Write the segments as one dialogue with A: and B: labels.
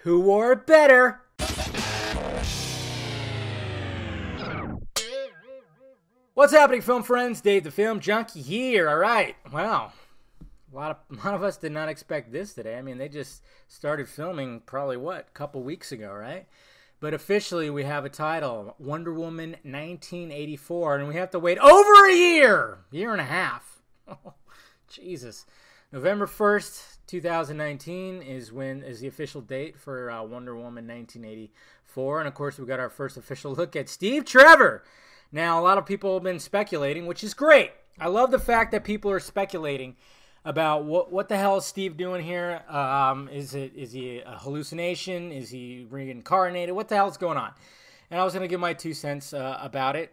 A: Who wore it better? What's happening, film friends? Dave the Film Junkie here. All right. Wow. A lot of us did not expect this today. I mean, they just started filming probably, a couple weeks ago, right? But officially, we have a title, Wonder Woman 1984, and we have to wait over a year and a half. Oh, Jesus. November 1st, 2019 is the official date for Wonder Woman 1984. And, of course, we got our first official look at Steve Trevor. Now, a lot of people have been speculating, which is great. I love the fact that people are speculating about what the hell is Steve doing here. Is he a hallucination? Is he reincarnated? What the hell's going on? And I was going to give my 2 cents about it.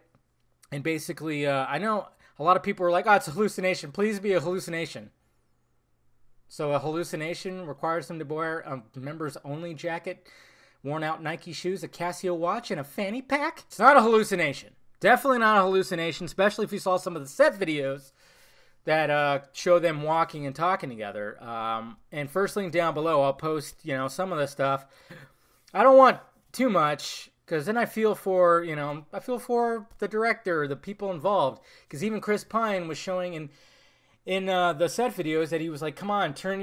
A: And basically, I know a lot of people are like, oh, it's a hallucination. Please be a hallucination. So a hallucination requires him to wear a members-only jacket, worn-out Nike shoes, a Casio watch, and a fanny pack? It's not a hallucination. Definitely not a hallucination, especially if you saw some of the set videos that show them walking and talking together. And first link down below, I'll post, some of the stuff. I don't want too much, because then I feel for the director, the people involved. Because even Chris Pine was showing in the set videos that he was like, come on, turn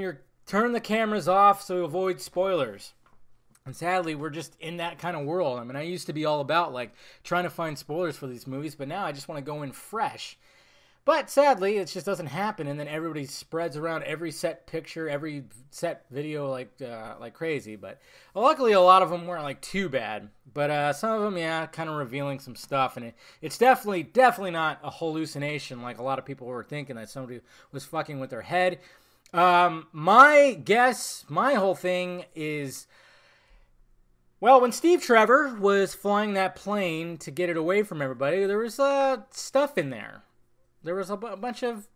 A: the cameras off so avoid spoilers. And sadly, we're just in that kind of world. I mean, I used to be all about like trying to find spoilers for these movies, but now I just want to go in fresh. But sadly, it just doesn't happen, and then everybody spreads around every set picture, every set video like crazy. But luckily, a lot of them weren't like too bad. But some of them, yeah, kind of revealing some stuff, and it's definitely not a hallucination like a lot of people were thinking that somebody was fucking with their head. My guess, my whole thing is, well, when Steve Trevor was flying that plane to get it away from everybody, there was stuff in there. There was a bunch of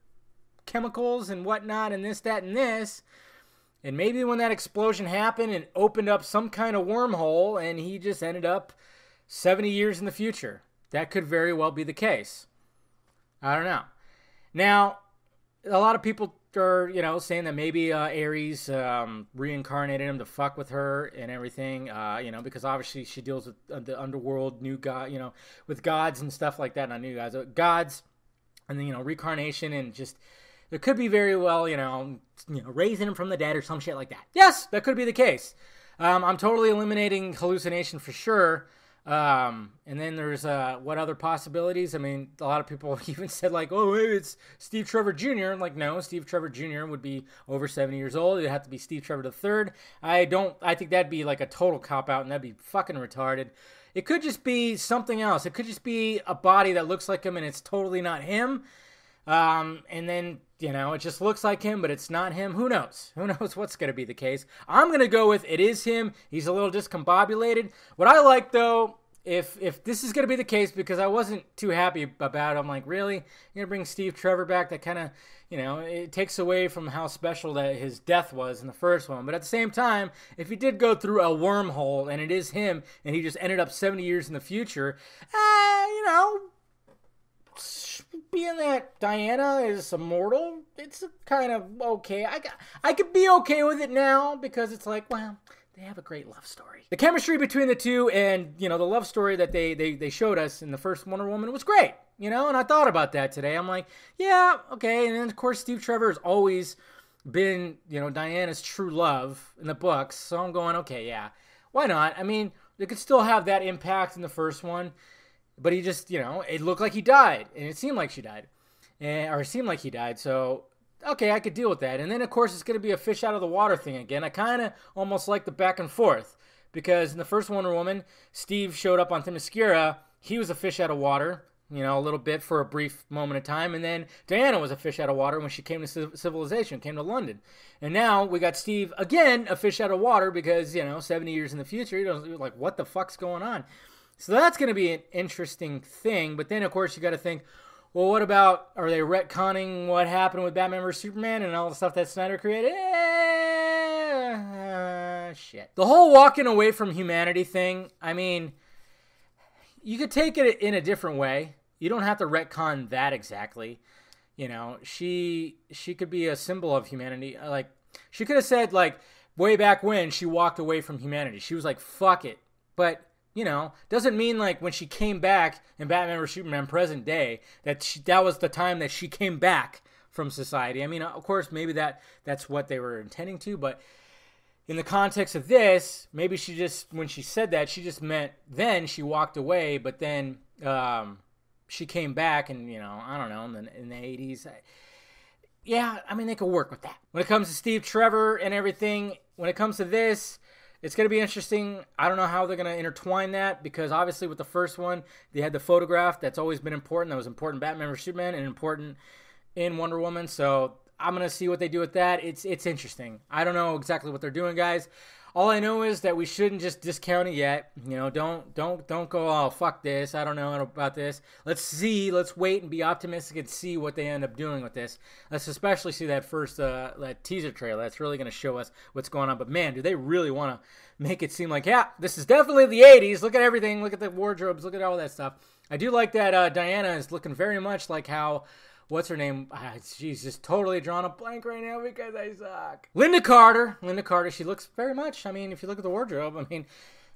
A: chemicals and whatnot and this, that, and this. And maybe when that explosion happened, it opened up some kind of wormhole and he just ended up 70 years in the future. That could very well be the case. I don't know. Now, a lot of people are, saying that maybe Ares reincarnated him to fuck with her and everything, because obviously she deals with the underworld, new god, with gods and stuff like that. Not new gods, gods. And then, reincarnation, and just, there could be very well, raising him from the dead or some shit like that. Yes, that could be the case. I'm totally eliminating hallucination for sure. And then there's, what other possibilities? I mean, a lot of people even said like, oh, maybe it's Steve Trevor Jr. I'm like, no, Steve Trevor Jr. would be over 70 years old. It'd have to be Steve Trevor III. I think that'd be like a total cop-out, and that'd be fucking retarded. It could just be something else. It could just be a body that looks like him and it's totally not him. And then, it just looks like him, but it's not him. Who knows? Who knows what's going to be the case? I'm going to go with it is him. He's a little discombobulated. What I like, though, if this is going to be the case, because I wasn't too happy about it, I'm like, really? You're going to bring Steve Trevor back? That kind of, it takes away from how special that his death was in the first one. But at the same time, if he did go through a wormhole and it is him and he just ended up 70 years in the future, being that Diana is immortal, it's kind of okay. I could be okay with it now because it's like, well, they have a great love story. The chemistry between the two and, the love story that they showed us in the first Wonder Woman was great, and I thought about that today. I'm like, yeah, okay. And then, of course, Steve Trevor has always been, Diana's true love in the books. So I'm going, okay, yeah, why not? I mean, they could still have that impact in the first one, but he just, it looked like he died, and it seemed like she died, or it seemed like he died, so okay, I could deal with that. And then, of course, it's going to be a fish out of the water thing again. I kind of almost like the back and forth, because in the first Wonder Woman, Steve showed up on Themyscira. He was a fish out of water, a little bit for a brief moment of time. And then Diana was a fish out of water when she came to civilization, came to London. And now we got Steve, again, a fish out of water because, 70 years in the future, you're like, what the fuck's going on? So that's going to be an interesting thing. But then, of course, you got to think, well, what about, are they retconning what happened with Batman vs. Superman and all the stuff that Snyder created? Shit. The whole walking away from humanity thing, I mean, you could take it in a different way. You don't have to retcon that exactly. She could be a symbol of humanity. Like, she could have said, like, way back when she walked away from humanity. She was like, fuck it. But, you know, doesn't mean like when she came back in Batman vs. Superman present day that was the time that she came back from society. I mean, of course, maybe that's what they were intending to, but in the context of this, maybe she just, when she said that, she just meant then she walked away, but then she came back and, you know, I don't know, in the 80s. Yeah, I mean, they could work with that. When it comes to Steve Trevor and everything, when it comes to this, it's going to be interesting. I don't know how they're going to intertwine that, because obviously with the first one, they had the photograph. That's always been important. That was important in Batman vs. Superman and important in Wonder Woman. So I'm going to see what they do with that. It's interesting. I don't know exactly what they're doing, guys. All I know is that we shouldn't just discount it yet. You know, don't go, oh, fuck this. I don't know about this. Let's wait and be optimistic and see what they end up doing with this. Let's especially see that first that teaser trailer. That's really going to show us what's going on. But man, do they really want to make it seem like, yeah, this is definitely the 80s. Look at everything. Look at the wardrobes. Look at all that stuff. I do like that Diana is looking very much like how, what's her name? She's just totally drawn a blank right now because I suck. Linda Carter, she looks very much, I mean, if you look at the wardrobe, I mean,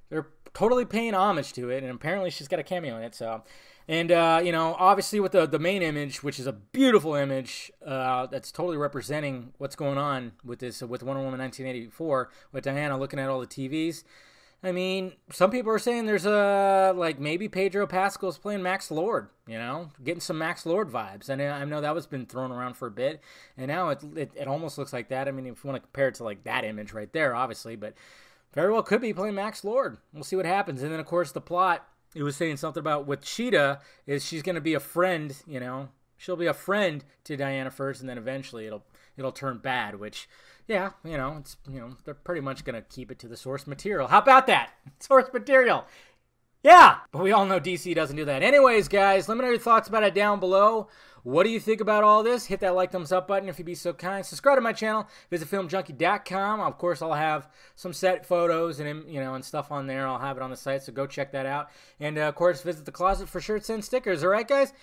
A: they're totally paying homage to it, and apparently she's got a cameo in it, so. And, you know, obviously with the main image, which is a beautiful image, that's totally representing what's going on with this, with Wonder Woman 1984, with Diana looking at all the TVs. I mean, some people are saying there's like maybe Pedro Pascal's playing Max Lord, you know, getting some Max Lord vibes. And I know that was been thrown around for a bit, and now it almost looks like that. I mean, if you want to compare it to like that image right there, obviously, but very well could be playing Max Lord. We'll see what happens. And then, of course, the plot, it was saying something about with Cheetah is she's going to be a friend, you know. She'll be a friend to Diana first, and then eventually it'll turn bad, which, yeah, you know, it's, you know, they're pretty much going to keep it to the source material. How about that? Source material. Yeah, but we all know DC doesn't do that. Anyways, guys, let me know your thoughts about it down below. What do you think about all this? Hit that like, thumbs up button if you'd be so kind. Subscribe to my channel. Visit filmjunkie.com. Of course, I'll have some set photos and, you know, and stuff on there. I'll have it on the site, so go check that out. And, of course, visit the closet for shirts and stickers. All right, guys?